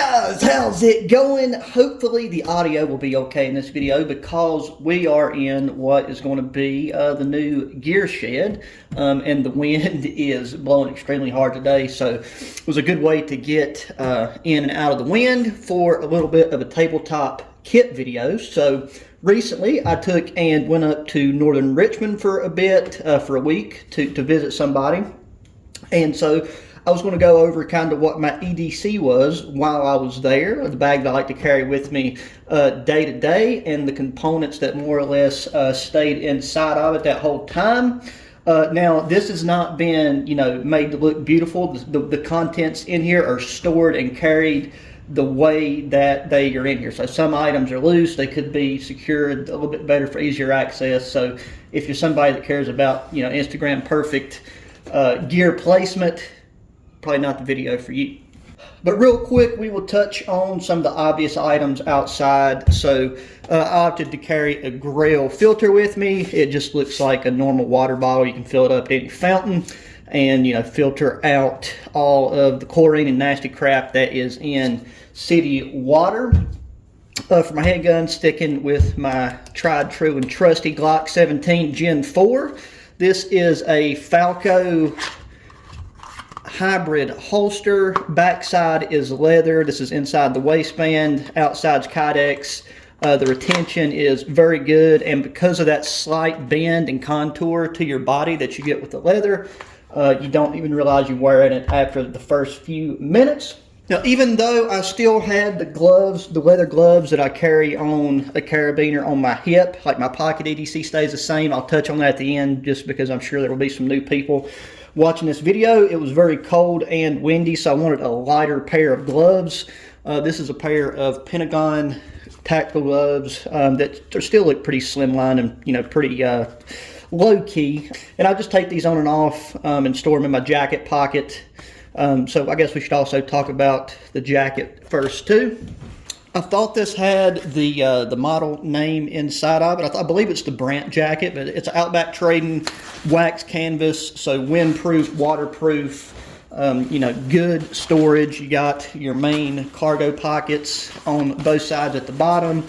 guys, how's it going? Hopefully the audio will be okay in this video because we are in what is going to be the new gear shed, and the wind is blowing extremely hard today, so it was a good way to get in and out of the wind for a little bit of a tabletop kit video. So recently I took and went up to northern Richmond for a bit, for a week to visit somebody, and so I was going to go over kind of what my EDC was while I was there, the bag that I like to carry with me day to day, and the components that more or less stayed inside of it that whole time. Now, this has not been, made to look beautiful. The contents in here are stored and carried the way that they are in here. So some items are loose. They could be secured a little bit better for easier access. So if you're somebody that cares about, Instagram perfect gear placement, probably not the video for you. But real quick, we will touch on some of the obvious items outside. So I opted to carry a Grail filter with me. It just looks like a normal water bottle. You can fill it up at any fountain and filter out all of the chlorine and nasty crap that is in city water. For my handgun, sticking with my tried, true, and trusty Glock 17 Gen 4. This is a Falco hybrid holster. Backside is leather. This is inside the waistband. Outside's Kydex. The retention is very good, and because of that slight bend and contour to your body that you get with the leather, you don't even realize you're wearing it after the first few minutes. Now, even though I still had the gloves, the leather gloves that I carry on a carabiner on my hip, like my pocket EDC stays the same. I'll touch on that at the end just because I'm sure there will be some new people watching this video. It was very cold and windy, so I wanted a lighter pair of gloves. This is a pair of Pentagon tactical gloves that still look pretty slimline and pretty low key. And I just take these on and off and store them in my jacket pocket. So I guess we should also talk about the jacket first too. I thought this had the model name inside of it. I believe it's the Brant jacket, but it's Outback Trading wax canvas, so windproof, waterproof, good storage. You got your main cargo pockets on both sides at the bottom,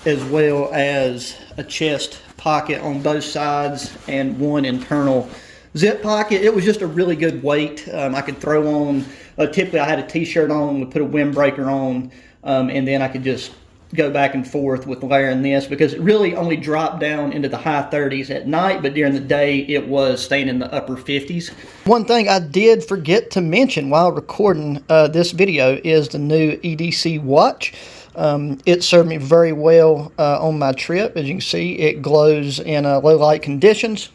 as well as a chest pocket on both sides and one internal zip pocket. It was just a really good weight. I could throw on, typically I had a t-shirt on, would put a windbreaker on, and then I could just go back and forth with layering this because it really only dropped down into the high 30s at night, but during the day it was staying in the upper 50s. One thing I did forget to mention while recording this video is the new EDC watch. It served me very well on my trip. As you can see, it glows in low light conditions.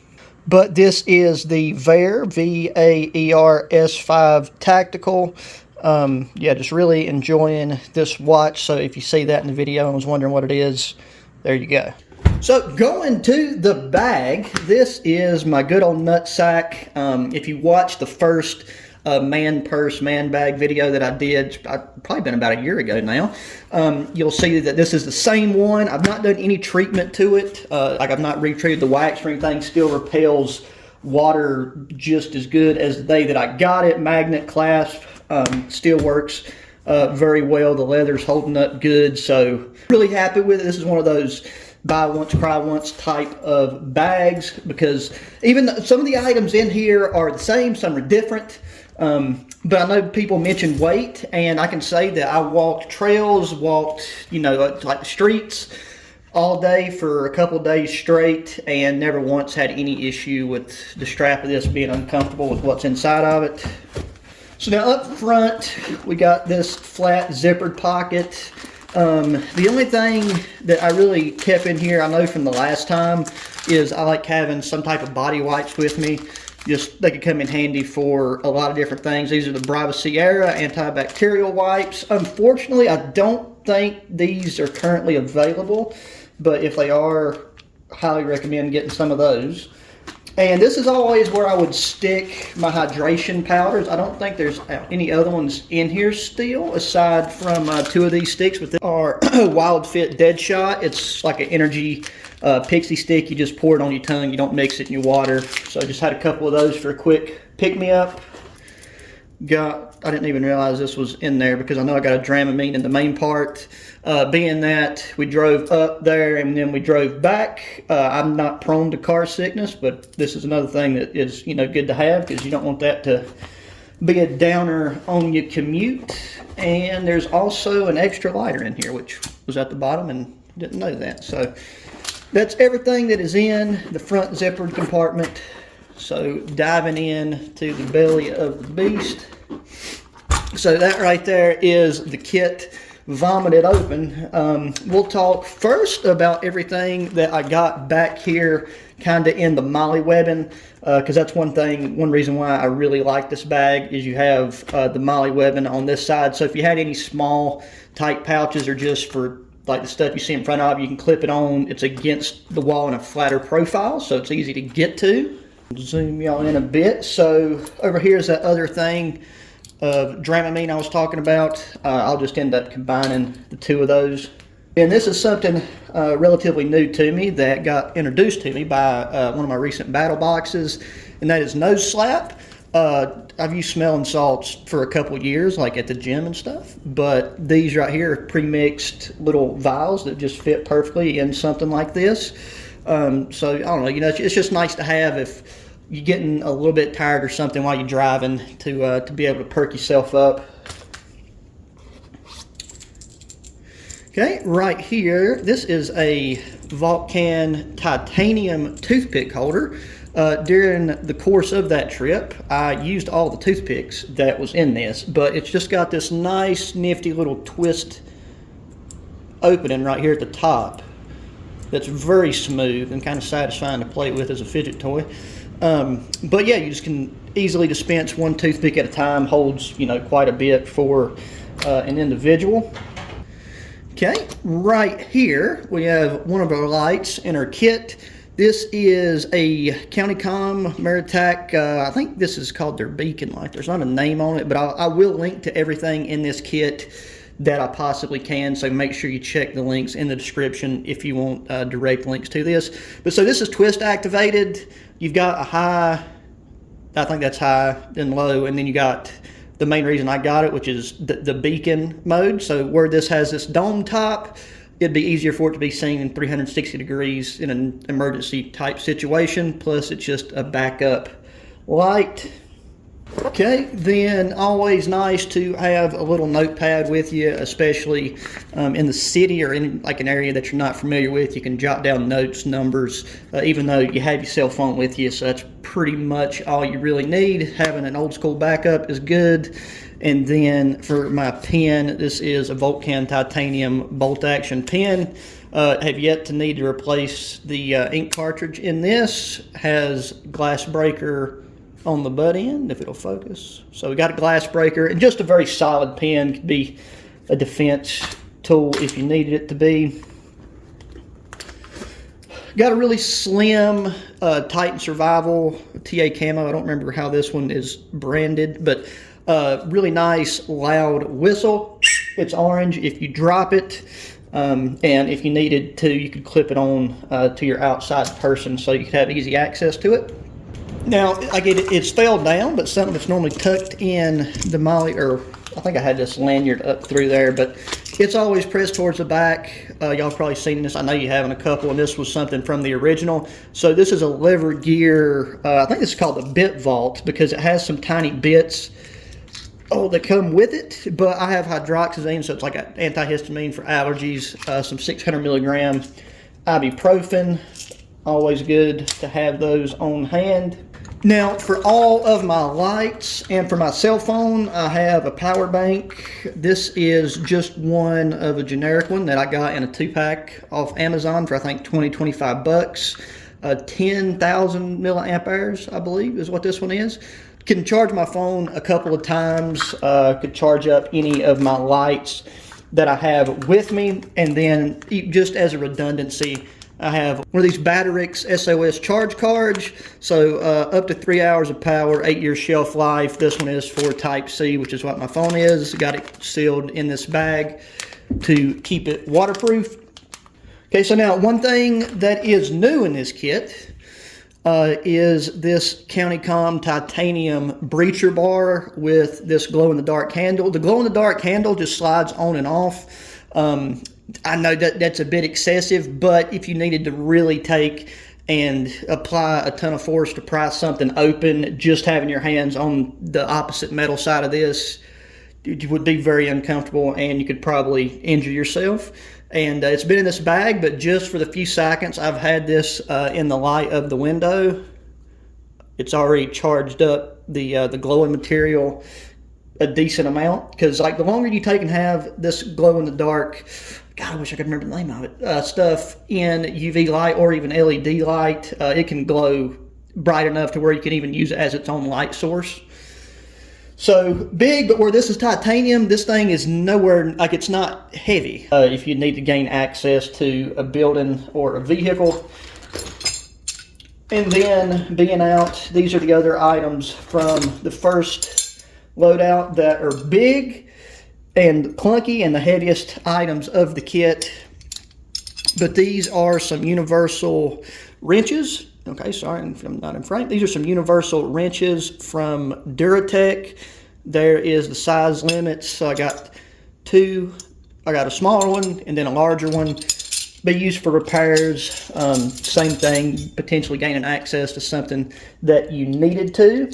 But this is the Vaer, V-A-E-R S5 Tactical. Yeah, just really enjoying this watch. So if you see that in the video and was wondering what it is, there you go. So going to the bag, this is my good old nutsack. If you watch the first man purse, man bag video that I did, probably been about a year ago now, you'll see that this is the same one. I've not done any treatment to it. Like I've not retreated the wax or anything. Still repels water just as good as the day that I got it. Magnet clasp, still works very well. The leather's holding up good, so really happy with it. This is one of those buy once, cry once type of bags because even some of the items in here are the same, some are different. But I know people mention weight, and I can say that I walked trails, walked, like the streets all day for a couple of days straight, and never once had any issue with the strap of this being uncomfortable with what's inside of it. So now up front, we got this flat zippered pocket. The only thing that I really kept in here, I know from the last time, is I like having some type of body wipes with me. Just they could come in handy for a lot of different things. These are the Brava Sierra antibacterial wipes. Unfortunately, I don't think these are currently available, but if they are, highly recommend getting some of those. And this is always where I would stick my hydration powders. I don't think there's any other ones in here still, aside from two of these sticks, but they are Wild Fit Dead Shot. It's like an energy pixie stick. You just pour it on your tongue. You don't mix it in your water. So I just had a couple of those for a quick pick-me-up. I didn't even realize this was in there because I know I got a Dramamine in the main part. Being that we drove up there and then we drove back, I'm not prone to car sickness, but this is another thing that is, you know, good to have because you don't want that to be a downer on your commute. And there's also an extra lighter in here, which was at the bottom and didn't know that. So that's everything that is in the front zippered compartment. So diving in to the belly of the beast. So that right there is the kit vomited open. We'll talk first about everything that I got back here kind of in the molly webbing, because that's one reason why I really like this bag is you have the molly webbing on this side. So if you had any small tight pouches or just for like the stuff you see in front of you can clip it on. It's against the wall in a flatter profile, so it's easy to get to. Zoom y'all in a bit. So over here is that other thing of Dramamine I was talking about. I'll just end up combining the two of those. And this is something relatively new to me that got introduced to me by one of my recent battle boxes, and that is nose slap. I've used smelling salts for a couple years, like at the gym and stuff, but these right here are pre-mixed little vials that just fit perfectly in something like this. So I don't know, you know, it's just nice to have if you're getting a little bit tired or something while you're driving to be able to perk yourself up. Okay, right here, this is a Vulcan titanium toothpick holder. During the course of that trip, I used all the toothpicks that was in this, but it's just got this nice, nifty little twist opening right here at the top that's very smooth and kind of satisfying to play with as a fidget toy. But yeah, you just can easily dispense one toothpick at a time. Holds, you know, quite a bit for an individual. Okay, right here we have one of our lights in our kit. This is a Countycom Meritac, I think this is called their beacon light. There's not a name on it, but I will link to everything in this kit that I possibly can, so make sure you check the links in the description if you want direct links to this. But so this is twist activated. You've got a high, I think that's high, then low, and then you got the main reason I got it, which is the beacon mode. So where this has this dome top, it'd be easier for it to be seen in 360 degrees in an emergency type situation. Plus it's just a backup light. Okay, then always nice to have a little notepad with you, especially in the city or in like an area that you're not familiar with. You can jot down notes, numbers, even though you have your cell phone with you. So that's pretty much all you really need. Having an old school backup is good. And then for my pen, this is a Vulcan titanium bolt action pen. Have yet to need to replace the ink cartridge in this. Has glass breaker on the butt end, if it'll focus. So we got a glass breaker, and just a very solid pen. Could be a defense tool if you needed it to be. Got a really slim Titan Survival TA camo. I don't remember how this one is branded, but really nice loud whistle. It's orange if you drop it, and if you needed to, you could clip it on to your outside person so you could have easy access to it. Now, I get it, it's fell down, but something that's normally tucked in the molly, or I think I had this lanyard up through there, but it's always pressed towards the back. Y'all probably seen this. I know you have in a couple, and this was something from the original. So this is a lever gear. I think this is called the bit vault because it has some tiny bits that come with it, but I have hydroxyzine, so it's like an antihistamine for allergies, some 600 milligram ibuprofen. Always good to have those on hand. Now, for all of my lights and for my cell phone, I have a power bank. This is just one of a generic one that I got in a 2-pack off Amazon for I think 25 bucks. 10,000 milliamperes, I believe, is what this one is. Can charge my phone a couple of times. Could charge up any of my lights that I have with me, and then just as a redundancy, I have one of these Batterix SOS charge cards, so up to 3 hours of power, 8 years shelf life. This one is for Type-C, which is what my phone is. Got it sealed in this bag to keep it waterproof. Okay, so now one thing that is new in this kit, is this County-Com titanium breacher bar with this glow-in-the-dark handle. The glow-in-the-dark handle just slides on and off. I know that that's a bit excessive, but if you needed to really take and apply a ton of force to pry something open, just having your hands on the opposite metal side of this, it would be very uncomfortable, and you could probably injure yourself. And it's been in this bag, but just for the few seconds I've had this in the light of the window, it's already charged up the glowing material a decent amount. Because like the longer you take and have this glow in the dark, God, I wish I could remember the name of it, stuff in UV light or even LED light, it can glow bright enough to where you can even use it as its own light source. So big, but where this is titanium, this thing is nowhere, like it's not heavy. If you need to gain access to a building or a vehicle. And then being out, these are the other items from the first loadout that are big and clunky and the heaviest items of the kit. But these are some universal wrenches. Okay, sorry if I'm not in frame. These are some universal wrenches from Duratech. There is the size limit. So I got two. I got a smaller one and then a larger one. Be used for repairs. Same thing, potentially gaining access to something that you needed to.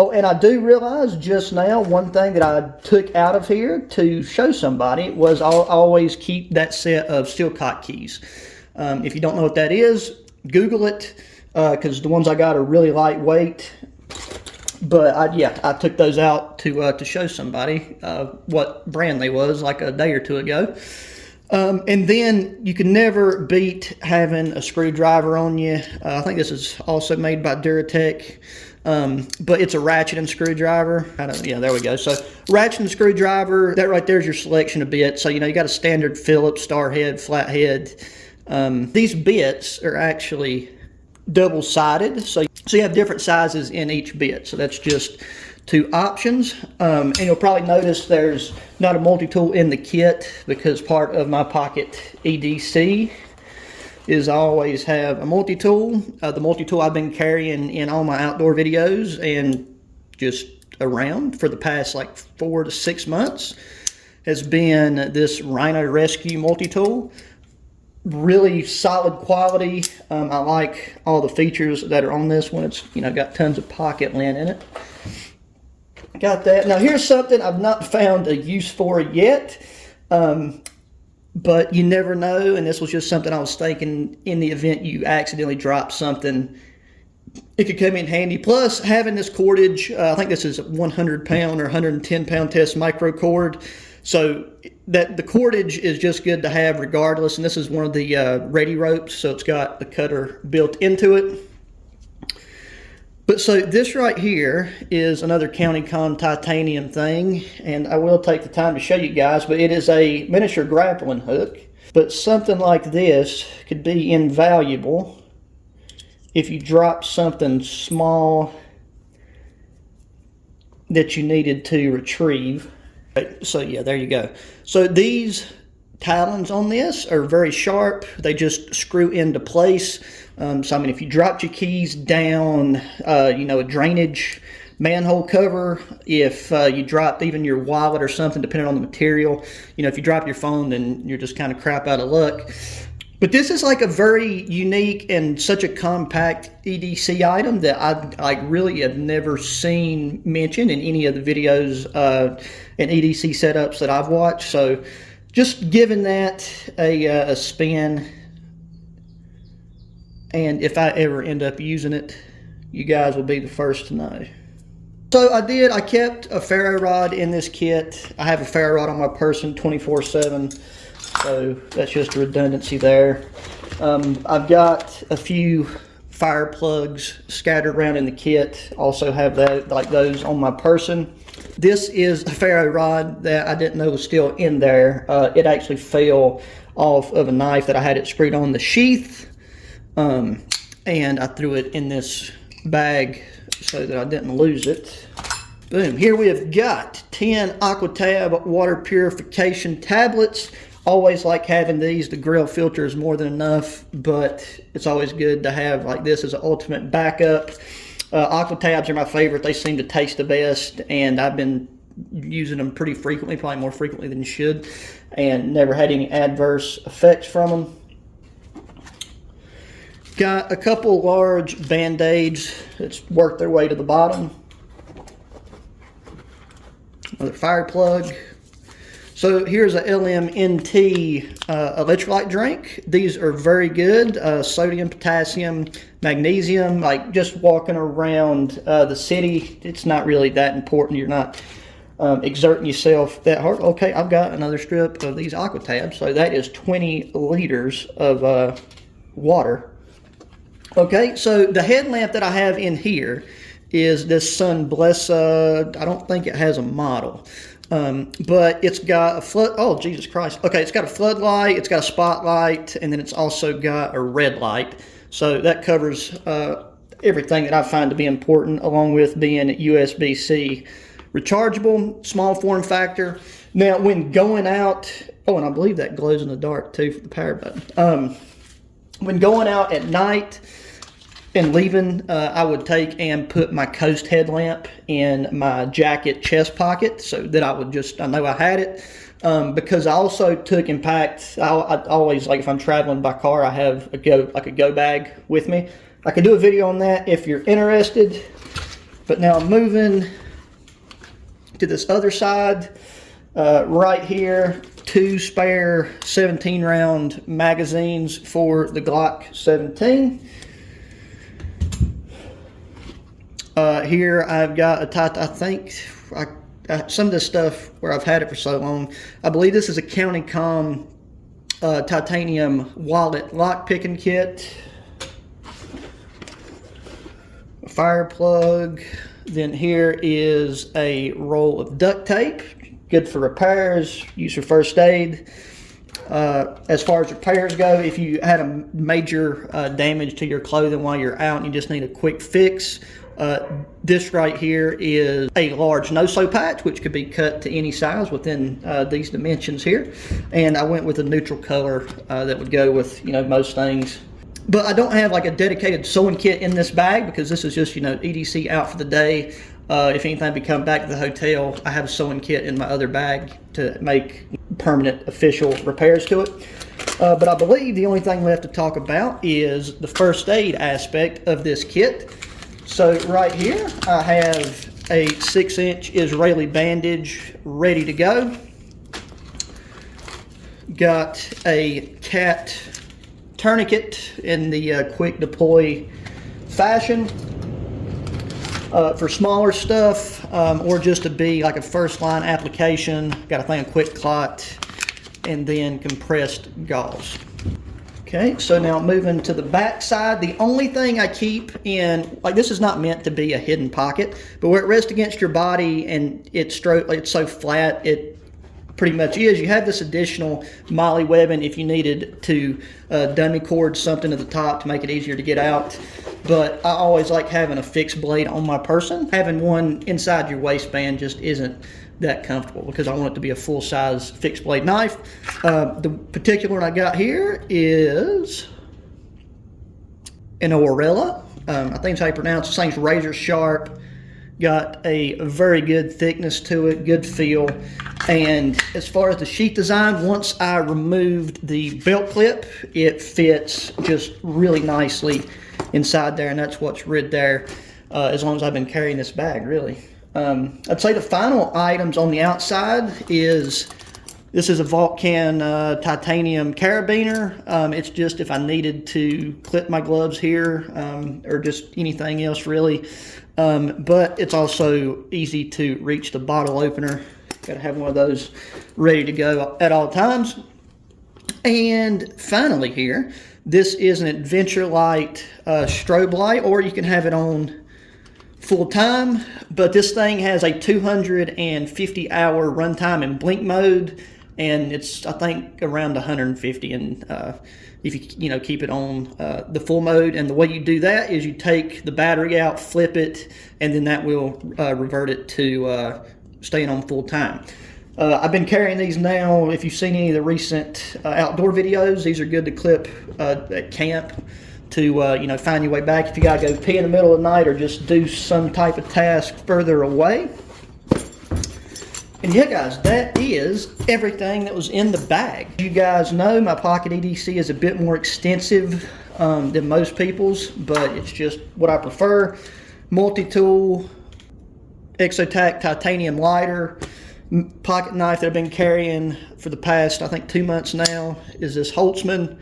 Oh, and I do realize just now, one thing that I took out of here to show somebody was I'll always keep that set of steel cock keys. If you don't know what that is, Google it. Because the ones I got are really lightweight, but I took those out to show somebody what brand they was like a day or two ago. And then you can never beat having a screwdriver on you. I think this is also made by Duratech, but it's a ratchet and screwdriver. Yeah, there we go. So ratchet and screwdriver, that right there is your selection of bits. So you got a standard Phillips, star head, flat head. These bits are actually double-sided, so you have different sizes in each bit. So that's just two options. And you'll probably notice there's not a multi-tool in the kit because part of my pocket EDC is I always have a multi-tool. The multi-tool I've been carrying in all my outdoor videos and just around for the past like 4 to 6 months has been this Rhino Rescue multi-tool. Really solid quality. I like all the features that are on this one. It's got tons of pocket lint in it. Got that. Now here's something I've not found a use for yet, but you never know. And this was just something I was thinking in the event you accidentally drop something, it could come in handy. Plus having this cordage, I think this is a 100-pound or 110-pound test micro cord. So that the cordage is just good to have regardless. And this is one of the ready ropes, so it's got the cutter built into it. But so this right here is another County-Com titanium thing, and I will take the time to show you guys, but it is a miniature grappling hook. But something like this could be invaluable if you drop something small that you needed to retrieve. So yeah, there you go. So these talons on this are very sharp. They just screw into place. So I mean, if you dropped your keys down, a drainage manhole cover, if you dropped even your wallet or something, depending on the material, if you drop your phone, then you're just kind of crap out of luck. But this is like a very unique and such a compact EDC item that I really have never seen mentioned in any of the videos and EDC setups that I've watched. So just giving that a spin. And if I ever end up using it, you guys will be the first to know. So I kept a ferro rod in this kit. I have a ferro rod on my person 24/7. So that's just a redundancy there. I've got a few fire plugs scattered around in the kit. Also have that, like those on my person. This is a ferro rod that I didn't know was still in there. It actually fell off of a knife that I had it screwed on the sheath. And I threw it in this bag so that I didn't lose it. Boom, here we have got 10 Aquatab water purification tablets. Always like having these. The grill filter is more than enough, but it's always good to have like this as an ultimate backup. Aqua tabs are my favorite. They seem to taste the best, and I've been using them pretty frequently, probably more frequently than you should, and never had any adverse effects from them. Got a couple large Band-Aids that's worked their way to the bottom. Another fire plug. So here's a LMNT electrolyte drink. These are very good. Sodium, potassium, magnesium. Like just walking around the city, it's not really that important. You're not exerting yourself that hard. Okay, I've got another strip of these Aqua tabs. So that is 20 liters of water. Okay, so the headlamp that I have in here is this Sun Blessa. I don't think it has a model. But it's got a flood. Oh, Jesus Christ. Okay, it's got a floodlight, it's got a spotlight, and then it's also got a red light. So that covers everything that I find to be important, along with being USB-C rechargeable, small form factor. Now, when going out, oh, and I believe that glows in the dark too for the power button. When going out at night and leaving, I would take and put my Coast headlamp in my jacket chest pocket so that I know I had it. Because I also took and packed, I always, like if I'm traveling by car, I have a go bag with me. I could do a video on that if you're interested. But now I'm moving to this other side. Right here, 2 spare 17 round magazines for the Glock 17. Here I've got I think some of this stuff where I've had it for so long. I believe this is a County Com titanium wallet lock picking kit. A fire plug. Then here is a roll of duct tape. Good for repairs, use for first aid. As far as repairs go, if you had a major damage to your clothing while you're out and you just need a quick fix, this right here is a large no-sew patch, which could be cut to any size within these dimensions here. And I went with a neutral color that would go with, most things. But I don't have like a dedicated sewing kit in this bag because this is just, EDC out for the day. If anything, we come back to the hotel, I have a sewing kit in my other bag to make permanent official repairs to it. But I believe the only thing left to talk about is the first aid aspect of this kit. So right here, I have a 6-inch Israeli bandage ready to go. Got a cat tourniquet in the quick deploy fashion. For smaller stuff, or just to be like a first line application, got a thing of quick clot, and then compressed gauze. Okay, so now moving to the back side, the only thing I keep in, like this is not meant to be a hidden pocket, but where it rests against your body and it's so flat, it pretty much is. You have this additional molly webbing if you needed to dummy cord something at the top to make it easier to get out. But I always like having a fixed blade on my person. Having one inside your waistband just isn't that comfortable because I want it to be a full-size fixed blade knife. The particular one I got here is an Orella. I think it's how you pronounce it. This thing's razor sharp. Got a very good thickness to it, good feel. And as far as the sheath design, once I removed the belt clip, it fits just really nicely inside there, and that's what's rid there as long as I've been carrying this bag, really. I'd say the final items on the outside is, this is a Vulcan titanium carabiner. It's just if I needed to clip my gloves here or just anything else really. But it's also easy to reach the bottle opener. Got to have one of those ready to go at all times. And finally here, this is an Adventure Light strobe light, or you can have it on full time, but this thing has a 250 hour runtime in blink mode, and it's I think around 150 and if you keep it on the full mode. And the way you do that is you take the battery out, flip it, and then that will revert it to staying on full time. I've been carrying these now. If you've seen any of the recent outdoor videos, these are good to clip at camp to you know, find your way back if you gotta go pee in the middle of the night or just do some type of task further away. And yeah, guys, that is everything that was in the bag. You guys know my pocket EDC is a bit more extensive than most people's, but it's just what I prefer. Multi-tool, Exotac titanium lighter, pocket knife that I've been carrying for the past, I think, 2 months now is this Holtzman.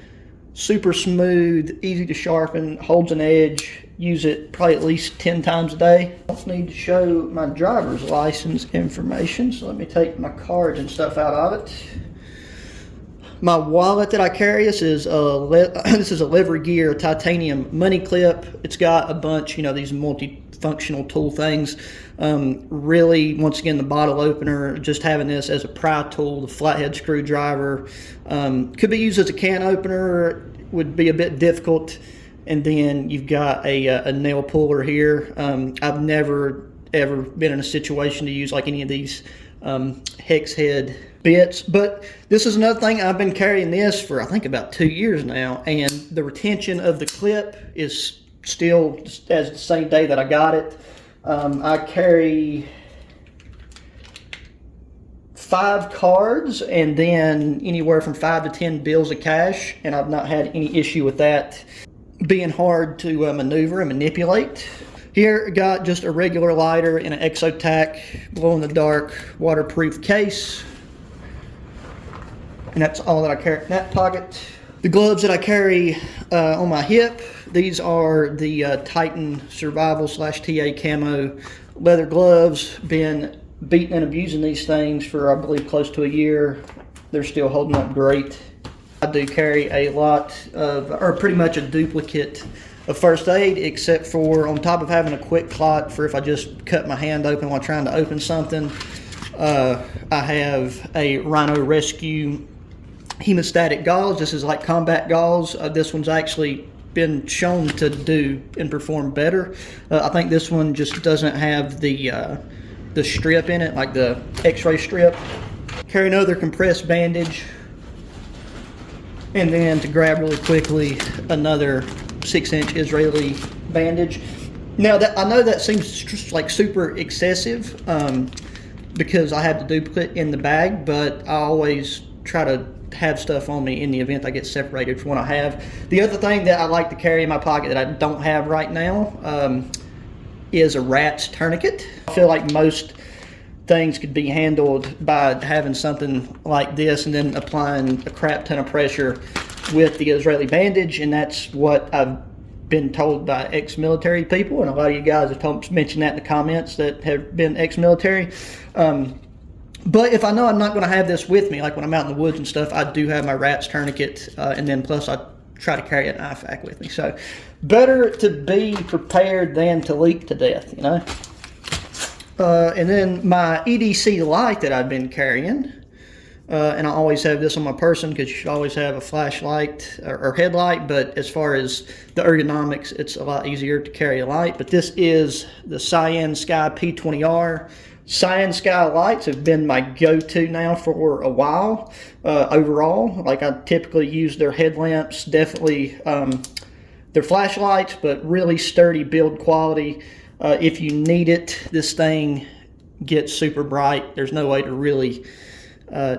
Super smooth, easy to sharpen, holds an edge. Use it probably at least 10 times a day. I also need to show my driver's license information, so let me take my cards and stuff out of it. My wallet that I carry, this is a Liver Gear titanium money clip. It's got a bunch, you know, these multifunctional tool things. Really, once again, the bottle opener, just having this as a pry tool, the flathead screwdriver, could be used as a can opener, would be a bit difficult. And then you've got a nail puller here. I've never ever been in a situation to use like any of these hex head bits, but this is another thing. I've been carrying this for I think about 2 years now, and the retention of the clip is still as the same day that I got it. I carry 5 cards and then anywhere from 5 to 10 bills of cash, and I've not had any issue with that being hard to maneuver and manipulate. Here, got just a regular lighter in an Exotac glow-in-the-dark waterproof case. And that's all that I carry in that pocket. The gloves that I carry on my hip, these are the Titan Survival /TA Camo leather gloves. Been beating and abusing these things for, I believe, close to a year. They're still holding up great. I do carry a lot of, or pretty much a duplicate of first aid, except for on top of having a quick clot for if I just cut my hand open while trying to open something, I have a Rhino Rescue hemostatic gauze. This is like combat gauze. This one's actually been shown to do and perform better. I think this one just doesn't have the strip in it, like the x-ray strip. Carry another compressed bandage. And then to grab really quickly, another 6-inch Israeli bandage. Now that I know that seems just like super excessive because I have the duplicate in the bag, but I always try to have stuff on me in the event I get separated from what I have. The other thing that I like to carry in my pocket that I don't have right now is a rat's tourniquet. I feel like most things could be handled by having something like this and then applying a crap ton of pressure with the Israeli bandage, and that's what I've been told by ex-military people, and a lot of you guys have mentioned that in the comments that have been ex-military. But if I know I'm not going to have this with me, like when I'm out in the woods and stuff, I do have my rat's tourniquet, and then plus I try to carry an IFAK with me. So better to be prepared than to leak to death, you know. And then my EDC light that I've been carrying, and I always have this on my person because you should always have a flashlight or headlight, but as far as the ergonomics, it's a lot easier to carry a light. But this is the Cyan Sky P20R. Cyan Sky lights have been my go-to now for a while overall. Like I typically use their headlamps, definitely their flashlights, but really sturdy build quality. If you need it, this thing gets super bright. There's no way to really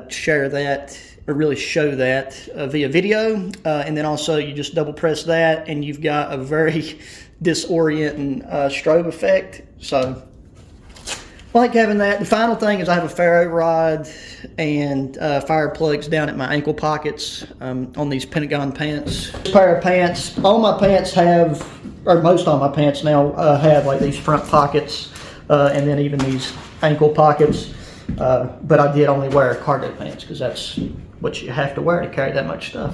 share that or really show that via video. And then also you just double press that and you've got a very disorienting strobe effect. So I like having that. The final thing is I have a ferro rod and fire plugs down at my ankle pockets on these Pentagon pants. This pair of pants, all my pants have, or most all my pants now have like these front pockets and then even these ankle pockets. But I did only wear cargo pants because that's what you have to wear to carry that much stuff.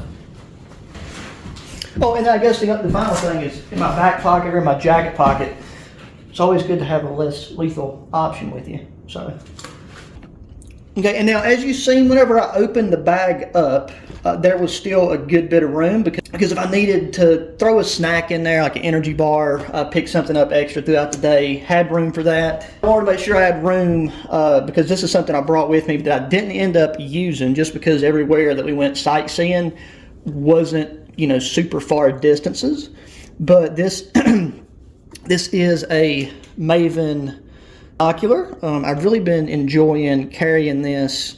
Oh, and I guess the final thing is in my back pocket or in my jacket pocket, it's always good to have a less lethal option with you. So Okay, and now as you've seen, whenever I opened the bag up, there was still a good bit of room because if I needed to throw a snack in there, like an energy bar, pick something up extra throughout the day, had room for that. I wanted to make sure I had room because this is something I brought with me that I didn't end up using just because everywhere that we went sightseeing wasn't, you know, super far distances. But this, this is a Maven binocular. I've really been enjoying carrying this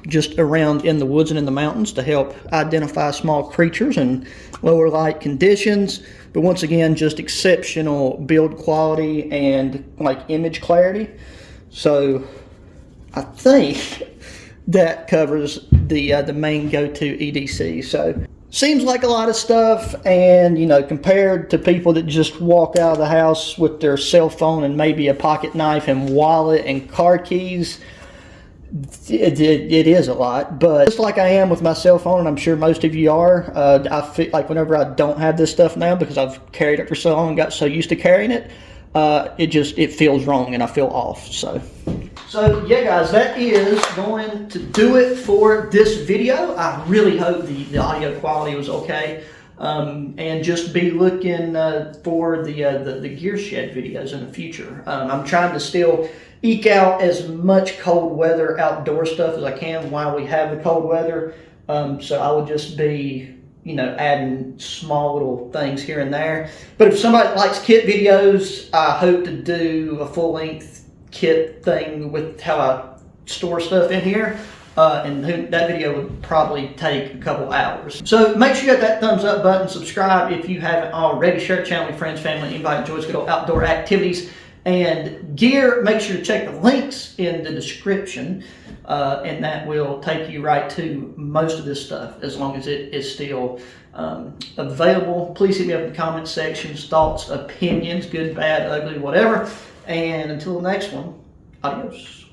just around in the woods and in the mountains to help identify small creatures in lower light conditions. But once again, just exceptional build quality and like image clarity. So I think that covers the main go-to EDC. So seems like a lot of stuff, and you know, compared to people that just walk out of the house with their cell phone and maybe a pocket knife and wallet and car keys, it is a lot. But just like I am with my cell phone, and I'm sure most of you are, I feel like whenever I don't have this stuff now because I've carried it for so long and got so used to carrying it, it feels wrong and I feel off. So yeah, guys, that is going to do it for this video. I really hope the audio quality was okay. And just be looking for the gear shed videos in the future. I'm trying to still eke out as much cold weather outdoor stuff as I can while we have the cold weather. So I will just be, you know, adding small little things here and there. But if somebody likes kit videos, I hope to do a full-length kit thing with how I store stuff in here. And that video would probably take a couple hours. So make sure you hit that thumbs up button, subscribe if you haven't already, share the channel with friends, family, anybody enjoys good old outdoor activities and gear. Make sure to check the links in the description, and that will take you right to most of this stuff as long as it is still available. Please hit me up in the comment sections, thoughts, opinions, good, bad, ugly, whatever. And until the next one, adios.